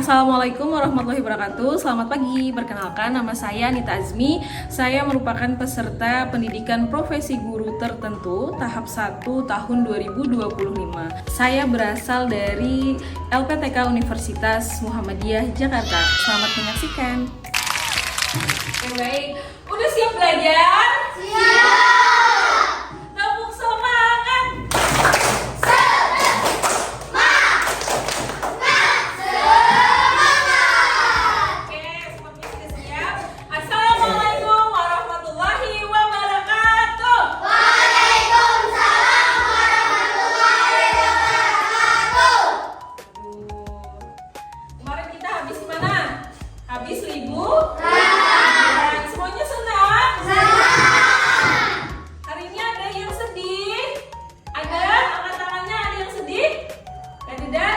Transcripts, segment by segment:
Assalamualaikum warahmatullahi wabarakatuh. Selamat pagi, perkenalkan nama saya Nita Azmi. Saya merupakan peserta pendidikan profesi guru tertentu tahap 1 tahun 2025. Saya berasal dari LPTK Universitas Muhammadiyah Jakarta. Selamat menyaksikan. Baik, udah siap belajar? Siap! Tepuk semangat! Habis libur? Dan semuanya senang? Hari ini ada yang sedih? Ada? Angkat tangannya, ada yang sedih? Ada?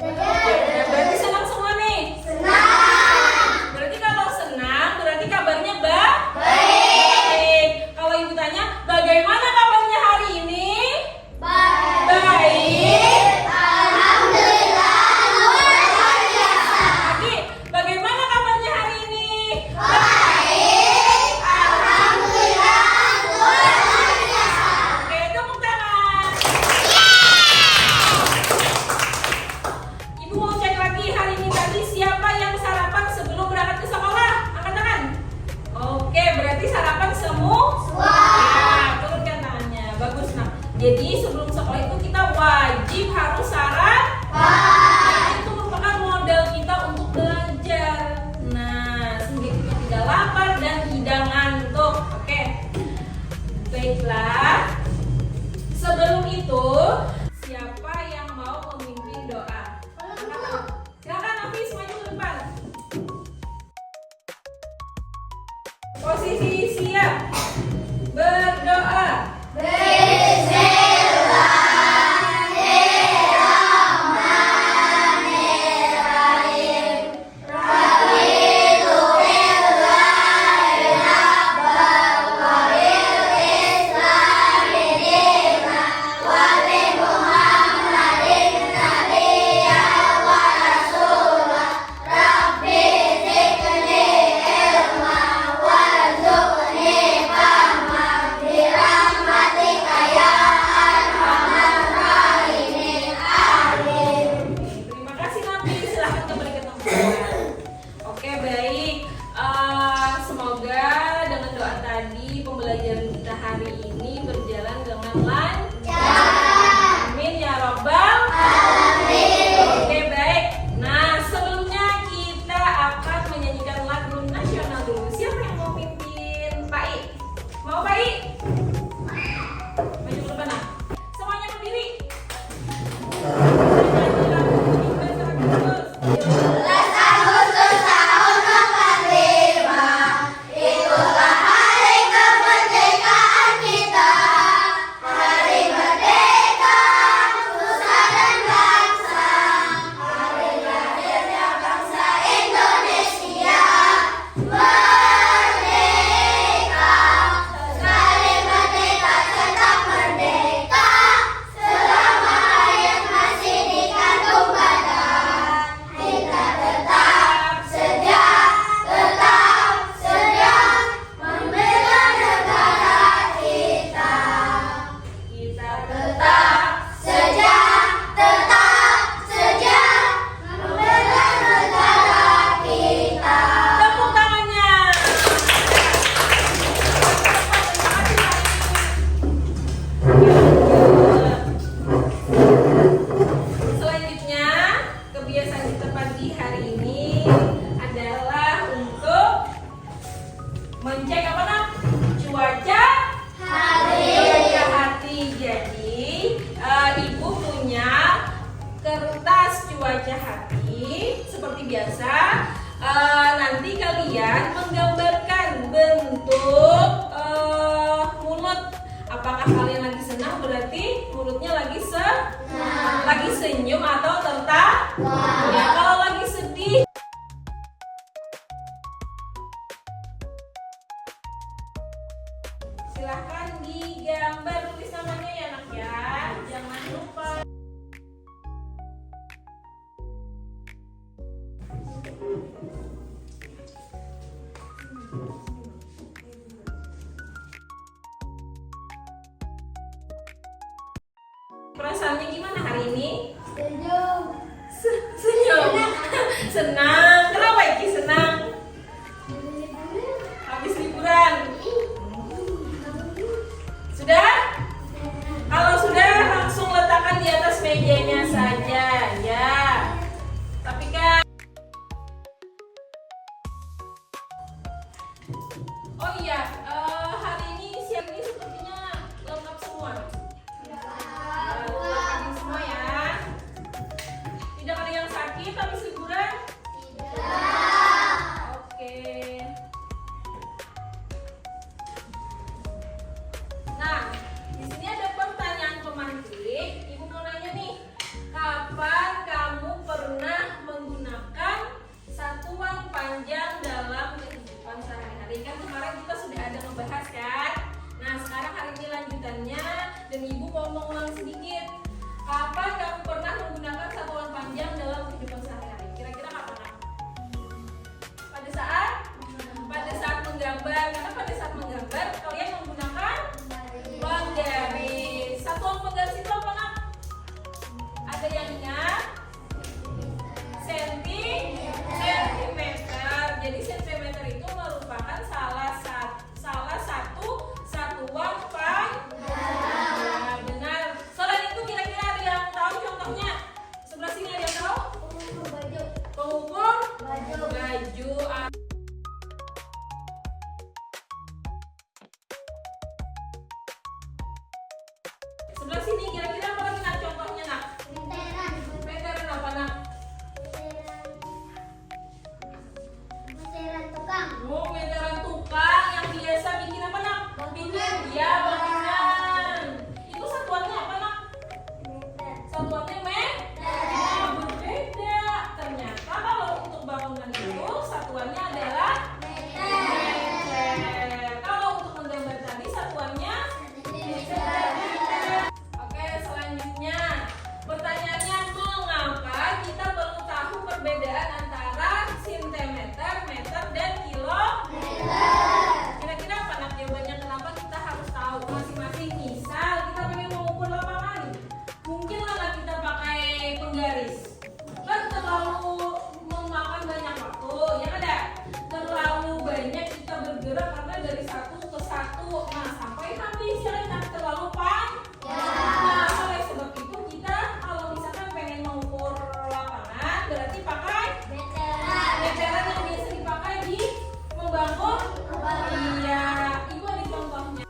Ya, berarti senang semua nih? Senang! Berarti kalau senang, berarti kabarnya baik. Kalau ibu tanya, bagaimana kabarnya hari ini? Baik. Jadi sebelum sekolah itu kita wajib harus sarapan. Itu merupakan modal kita untuk belajar. Nah, sehingga kita tidak lapar dan tidak ngantuk. Oke. Baiklah. Sebelum itu, siapa yang mau memimpin doa? Silakan Hafiz, maju ke depan. Posisi siap. Berdoa. Oke, baik. Semoga dengan doa tadi pembelajaran kita hari ini berjalan dengan lancar. Amin ya robbal alamin. Oke, baik. Nah, sebelumnya kita akan menyanyikan lagu nasional dulu. Siapa yang mau pimpin? Pak I? Mau Pak I? Maju ke depan. Nah. Semuanya berdiri. Mencek apa nak? Cuaca hati. Jadi ibu punya kertas cuaca hati seperti biasa. Nanti kalian menggambarkan bentuk mulut. Apakah kalian lagi senang? Berarti mulutnya lagi lagi senyum atau tertawa. Ya, kalau lagi sedih. Silahkan digambar, tulis namanya ya anak ya, jangan lupa. Perasaannya gimana hari ini? Senyum. Senyum. Senang. Kenapa Iki senang? Habis liburan. Sudah? Kalau sudah langsung letakkan di atas mejanya saja ya. Tapi kan oh iya, hari ini siang ini sepertinya lengkap semua. Lengkap semua ya. Tidak ada yang sakit habis liburan? Oke. Nah, di sini ada pertanyaan pemantik. Ibu mau nanya nih, kapan kamu pernah menggunakan satuan panjang dalam kehidupan sehari-hari? Kan kemarin kita sudah ada membahas kan? Nah, sekarang hari ini lanjutannya dan ibu mau mengulang sedikit. Kapan kamu pernah menggunakan satuan panjang dalam kehidupan sehari-hari? Kira-kira kapan? Pada saat menggambar. Karena pada saat menggambar kalian menggunakan penggaris. Satuan penggaris itu apa, Nak? Ada yang ingat? Sentimeter. Jadi sentimeter itu merupakan salah satu satuan panjang. Benar. Selain itu kira-kira ada yang tahu contohnya? Sebelah sini ada yang tahu? Pengukur baju. Sebelah sini kira-kira apa lagi, Nak, contohnya, Nak? Meteran apa, Nak? Oh, meteran tukang yang biasa bikin apa, Nak? Bikin ya, bangunan. Itu satuannya apa, Nak? Satuannya meter. Berbeda. Ternyata kalau untuk bangunan itu satuannya adalah meter. Kalau untuk menggambar tadi satuannya sentimeter. Oke, selanjutnya pertanyaannya, mengapa kita perlu tahu perbedaan antara sentimeter, meter, dan kilometer? Kira-kira apa, Nak, jawabannya kenapa kita harus tahu masing-masing? Misal kita pengen mengukur lapangan, mungkin lah kita pakai penggaris. Kan terlalu memakan banyak waktu, ya kan ada? Terlalu banyak kita bergerak karena dari satu ke satu, nah sampai habis ya kan, terlalu panjang. Nah, oleh sebab itu kita kalau misalkan pengen mengukur lapangan berarti pakai meteran yang biasa dipakai di membangun. Iya, itu ada contohnya.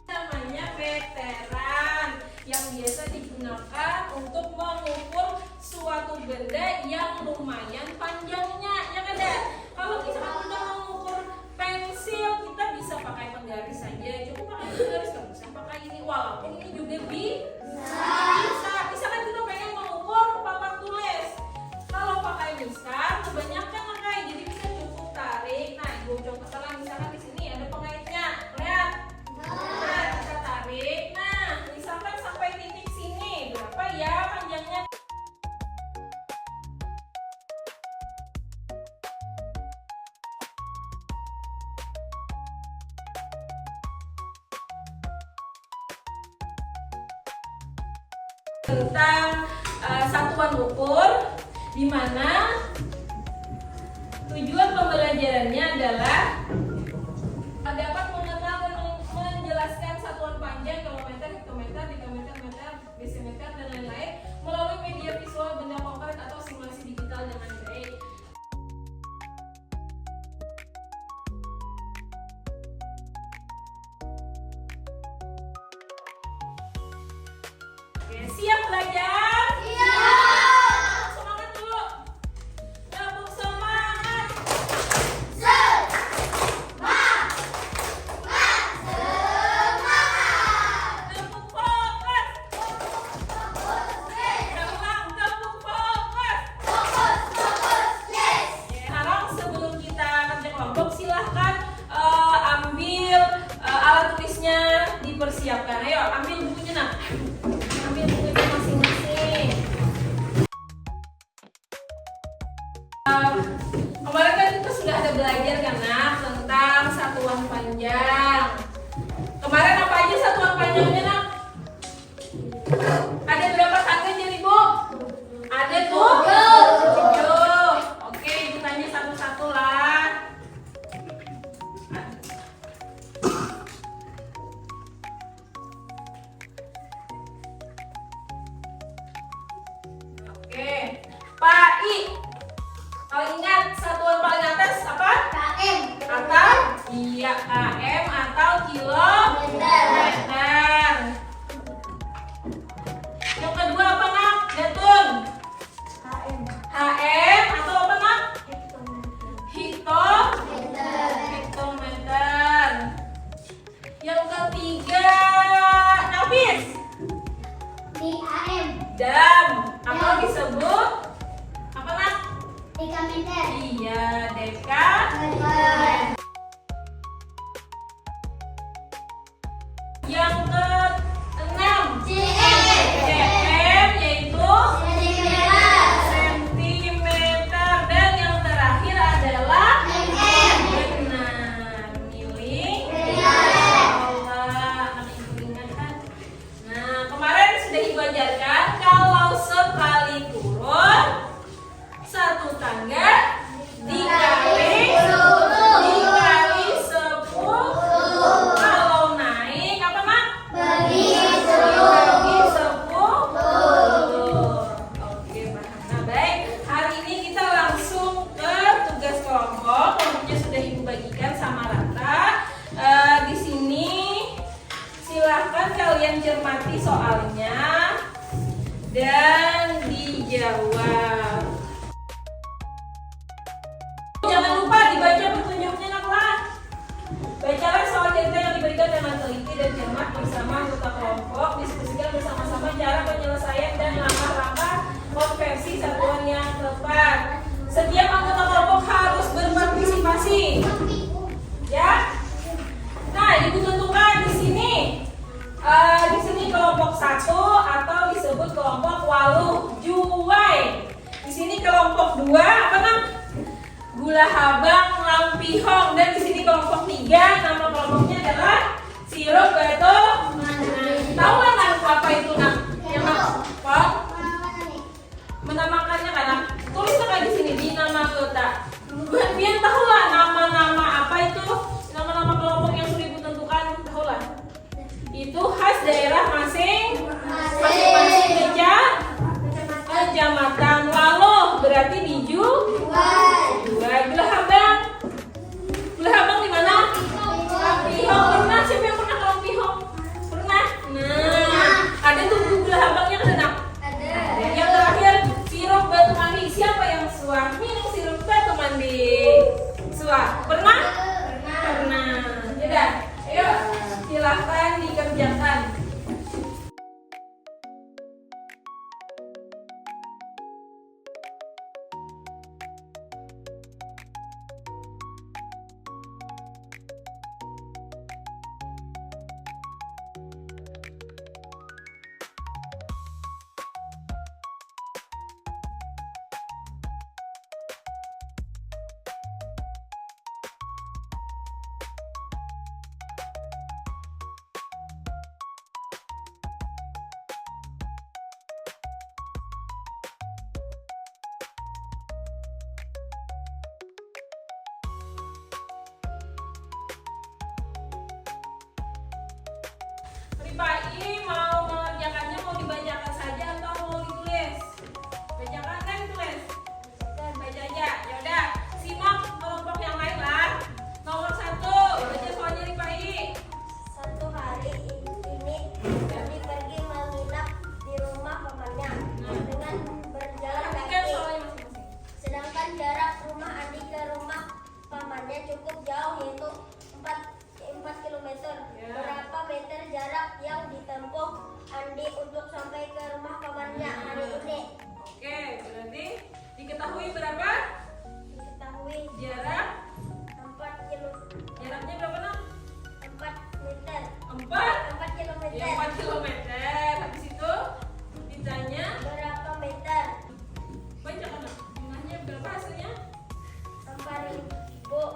Namanya meteran yang biasa digunakan untuk mengukur suatu benda yang lumayan panjangnya, ya kan ada? Kalau misalkan kita mengukur pensil, kita bisa pakai penggaris saja. Cukup pakai penggaris, nggak usah pakai ini. Walaupun ini juga bisa. Misalkan kita pengen mengukur papan tulis, kalau pakai mistar kebanyakan pakai, jadi kita cukup tarik. Nah, ibu contohkan misalkan di sini ada pengaitnya, lihat. Nah, kita tarik. Nah, misalkan sampai titik sini berapa ya panjangnya? Tentang satuan ukur, di mana tujuan pembelajarannya adalah dapat mengenal dan menjelaskan satuan panjang, kilometer, hektometer, dekameter, meter, desimeter, dan lain-lain melalui media visual, benda konkret atau simulasi digital dengan baik. Oke, siap belajar? Semangat dulu. Gabung semangat. Gabung fokus. Ulang, gabung fokus. Sekarang sebelum kita kerja kelompok, silahkan ambil alat tulisnya, dipersiapkan. Ayo, ambil bukunya, Nak. Ambil bukunya masing-masing. Kemarin kan kita sudah ada belajar kan nak tentang satuan panjang. Kemarin apa aja satuan panjangnya nak? Ada berapa tangga jadi Bu? Ada tuh 7. Oke, ibu tanya satu-satu lah. Oke, Pak I. Kalau ingat satuan paling atas apa? KM. Atau? Iya, km atau kilometer. Yang kedua apa nak? Datun. KM. HM atau apa nak? Hektometer. Hektometer. Yang ketiga, Nafis. DAM. Dam atau disebut apa nak? Dekameter. Iya, dekameter. Yang keenam, cm yaitu sentimeter, dan yang terakhir adalah benar Allah. Anak ibu ingat kan? Nah, kemarin sudah ibu ajarkan kalau sekali turun satu tangga dikali 10. Kalau naik apa nak? Bagi 10. Oke, paham. Nah, baik. Hari ini kita langsung ke tugas kelompok. Kelompoknya sudah ibu bagikan sama rata. Di sini silahkan kalian cermati soalnya dan dijawab. Jangan lupa dibaca petunjuknya naklah. Bacalah soal cerita yang diberikan dengan teliti dan cermat bersama anggota kelompok. Diskusikan bersama-sama cara penyelesaian dan langkah-langkah konversi satuan yang tepat. Setiap anggota kelompok harus berpartisipasi. Ya. Nah, ibu tentukan di sini. Di sini kelompok 1 atau disebut kelompok waluh juwai. Di sini kelompok 2 apa nak? Gula habang lampihong. Dan di sini kelompok 3 nama kelompoknya adalah sirup batu manis. Tahu kan nak apa itu nak? Yang nak pot? Menamakannya kan nak? Tulis kan di sini di nama kota. Biar tahu lah nama-nama apa itu, nama-nama kelompok yang sudah ibu tentukan, tahu lah. Itu khas daerah masing-masing kecamatan. Waluh berarti di Juwai. Gula habang. Gula habang di mana? Lampihong. Pernah? Siapa yang pernah ke Lampihong? Pernah? Nah, ada tuh gula habangnya kan nak? Ada. Yang terakhir sirup batu mandi. Siapa yang suah minum sirup batu mandi? Suah. Pernah? Pernah. Yaudah, ayo silahkan dikerjakan. Pak I mau mengerjakannya, mau dibacakan saja atau mau ditulis? Bacakan kan tulis? Baca aja. Yaudah, simak kelompok yang lain lah. Nomor 1, baca soalnya nih Pak I. Satu hari ini kami pergi menginap di rumah pamannya dengan berjalan Perhatikan kaki. soalnya masing-masing. Sedangkan jarak rumah Andi ke rumah pamannya cukup jauh, yaitu 4 km. Ya. Berapa meter jarak yang ditempuh Andi untuk sampai ke rumah pamannya hari ini? Oke, berarti diketahui berapa Diketahui jarak? 4 km. Jaraknya berapa nak? 4 meter. 4? 4 km. Ya, 4 km. Habis itu ditanya Berapa meter? baca kan nak? Jumlahnya berapa hasilnya? 4.000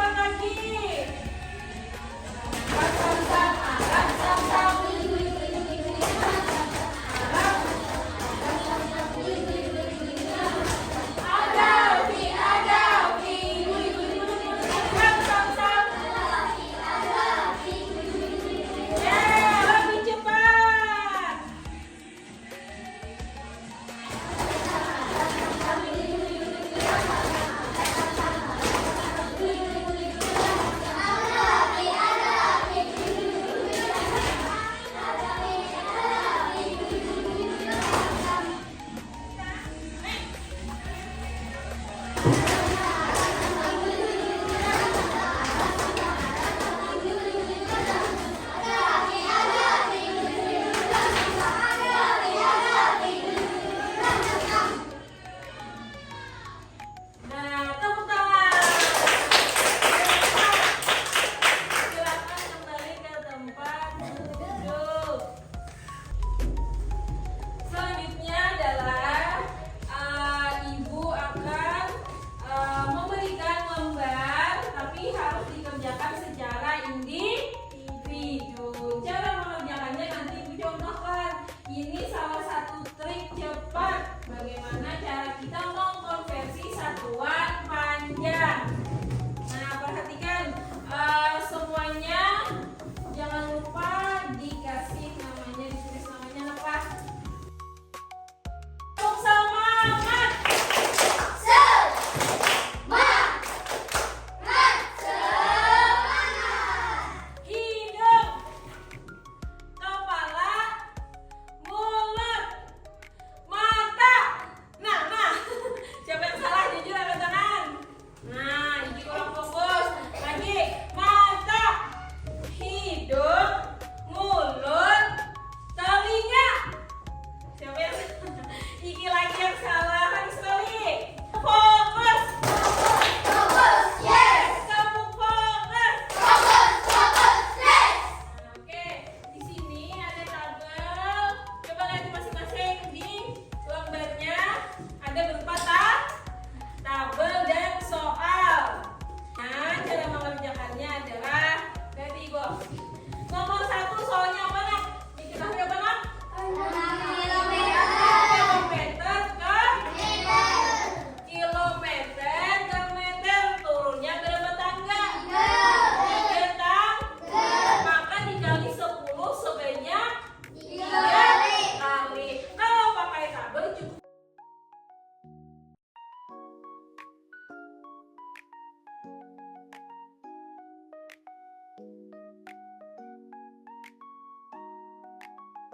cepat lagi. Sam, Arab, sam, sam.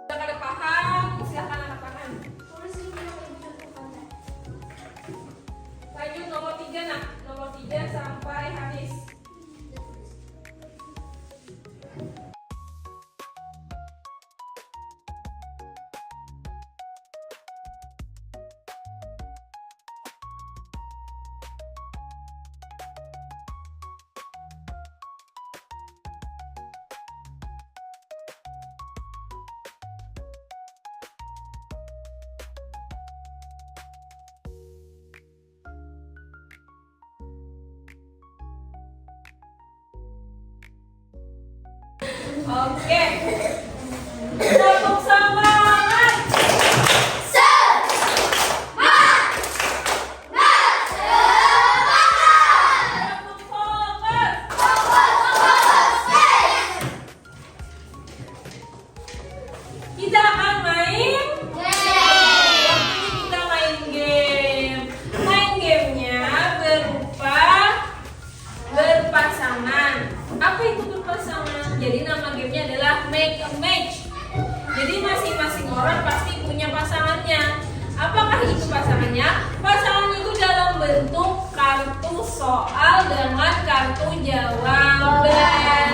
Udah pada paham? Silahkan angkat tangan. Lanjut nomor 3 nak. Nomor 3 sampai habis. Oke. Tepuk semangat. Tepuk fokus. Kita akan main game. Kita main game. Main gamenya berupa berpasangan. Apa itu berpasangan? Jadi nama gamenya adalah make a match. Jadi masing-masing orang pasti punya pasangannya. Apakah itu pasangannya? Pasangannya itu dalam bentuk kartu soal dengan kartu jawaban.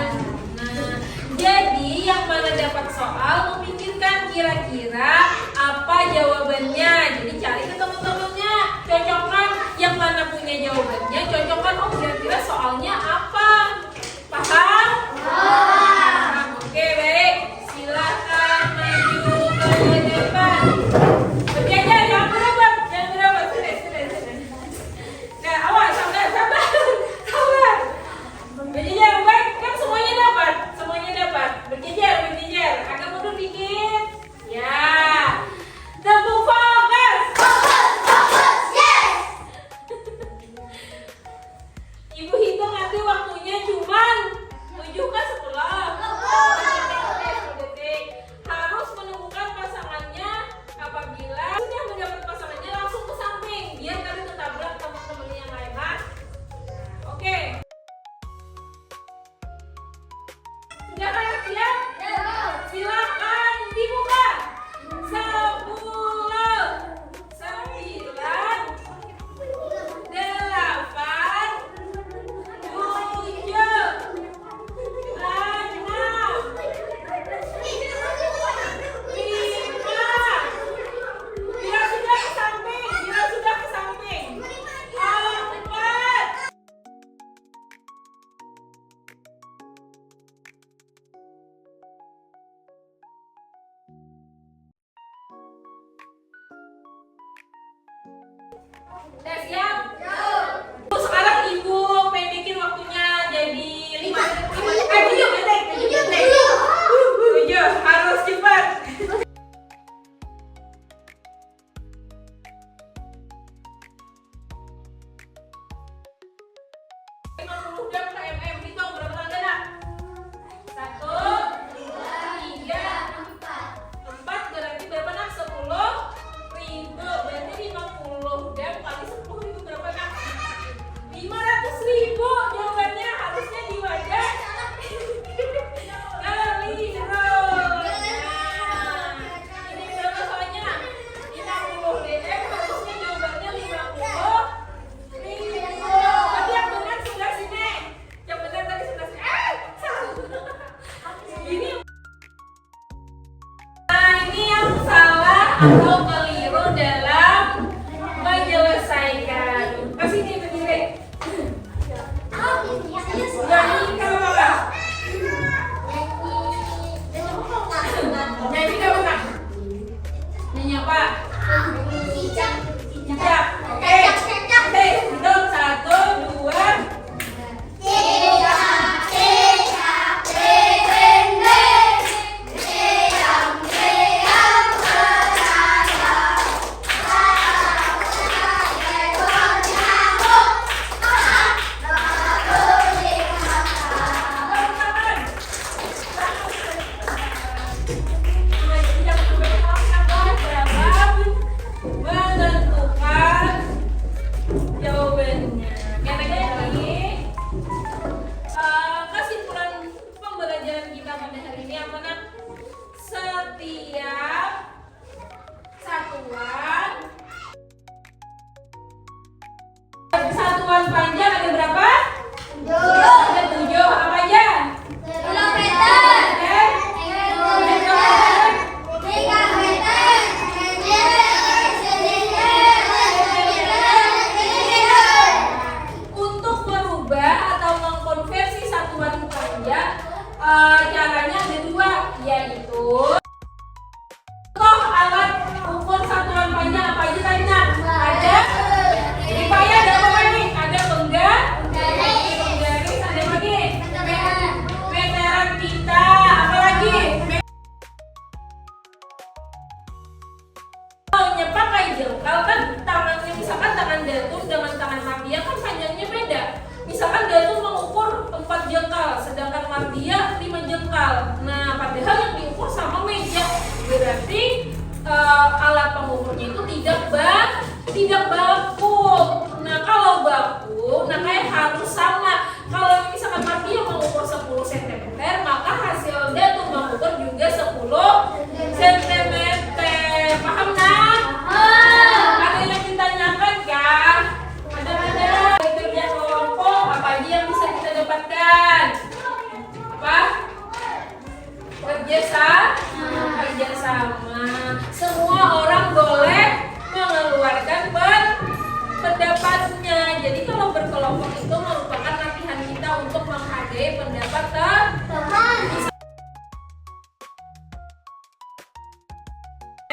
Nah, jadi yang mana dapat soal memikirkan kira-kira apa jawabannya. Jadi cari ke teman-temannya, cocokkan yang mana punya jawabannya, cocokkan oh kira-kira soalnya apa. Paham? Oke, baik. Silakan maju ke depan. Berjajar, jangan berebut. Jangan berebut. Sudah. Nah, awas, sabar. atau keliru dalam menyelesaikan. Kasih nih berdiri. Nyanyi kalau apa? Nyanyi kalau apa? Nyanyi apa? Cicak. Oke. Oke, hitung 1, 2. Menentukan jawabannya. Lagi kesimpulan pembelajaran kita pada hari ini apa nak? Setiap satuan panjang ada berapa? 7. Ada 7. Apa aja? Untuk merubah atau mengkonversi satuan panjang, caranya ada 2, yaitu alat ukur satuan panjang apa aja tadi nak? Ada ripaya, ada apa nih? Ada penggaris, ada lagi meteran pita, apa lagi? Nyepak kayak jengkal kan tangannya, misalkan tangan datuk dengan tangan mardia kan panjangnya beda. Misalkan datuk mengukur 4 jengkal, sedangkan mardia 5 jengkal. Nah, padahal yang diukur sama meja, berarti alat pengukurnya itu tidak baku. Nah, kalau baku, nah kayak harus sama. Kalau misalkan mardia mengukur 10 cm, maka hasil datuk mengukur juga 10 cm. Paham nak? Ada yang ditanyakan kan? Ada kerja kelompok apa aja yang bisa kita dapatkan? Apa? Kerja sama. Semua orang boleh mengeluarkan pendapatnya. Jadi kalau berkelompok itu merupakan latihan kita untuk menghargai pendapat teman.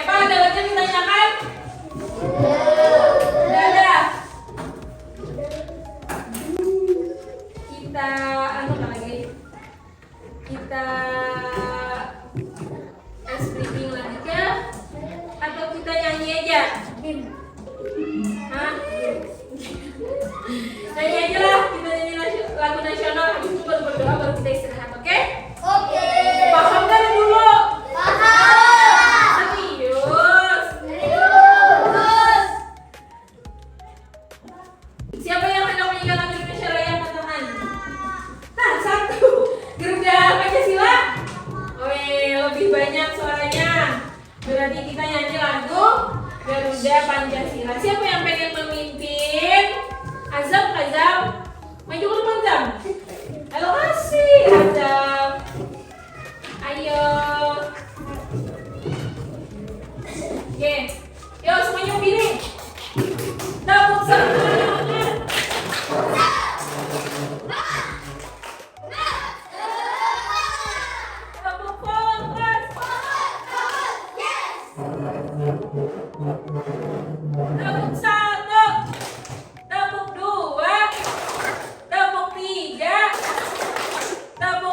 Ada lagi yang ditanyakan? Udah ada. Kita apa lagi? Kita briefing lagi kah? Atau kita nyanyi aja? Hah? Nyanyi aja lah, kita nyanyi lagu nasional, habis itu baru berdoa, baru kita istirahat, oke? Oke. Paham kan dulu? Paham. Serius? Siapa yang hendak meninggalkan Indonesia Raya angkat tangan? Nah, 1. Garuda Pancasila? Wih, lebih banyak suaranya. Berarti kita nyanyi lagu Garuda Pancasila. Siapa yang pengen memimpin? Azam, maju ke depan Azam. Halo kasih Azam. Ayo. Oke, yuk semuanya berdiri. Tepuk semangat. Tepuk fokus. Tepuk 1. Tepuk 2. Tepuk 3. Tepuk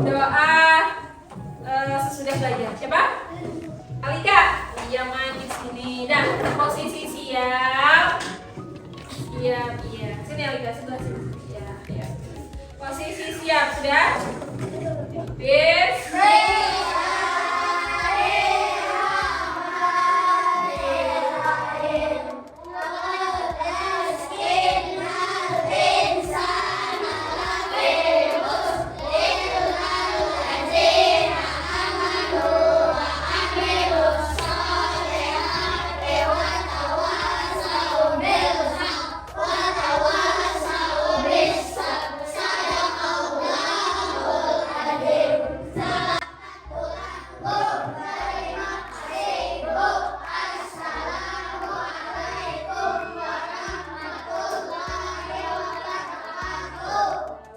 doa sesudah belajar. Siapa? Alika. Iya, maju sini. Dah, posisi siap. Iya. Sini Alika, sebelah sini. Iya. Posisi siap sudah?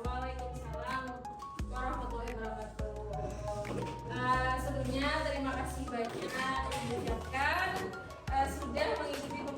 Waalaikumsalam warahmatullahi wabarakatuh. Sebelumnya terima kasih banyak yang diucapkan sudah mengikuti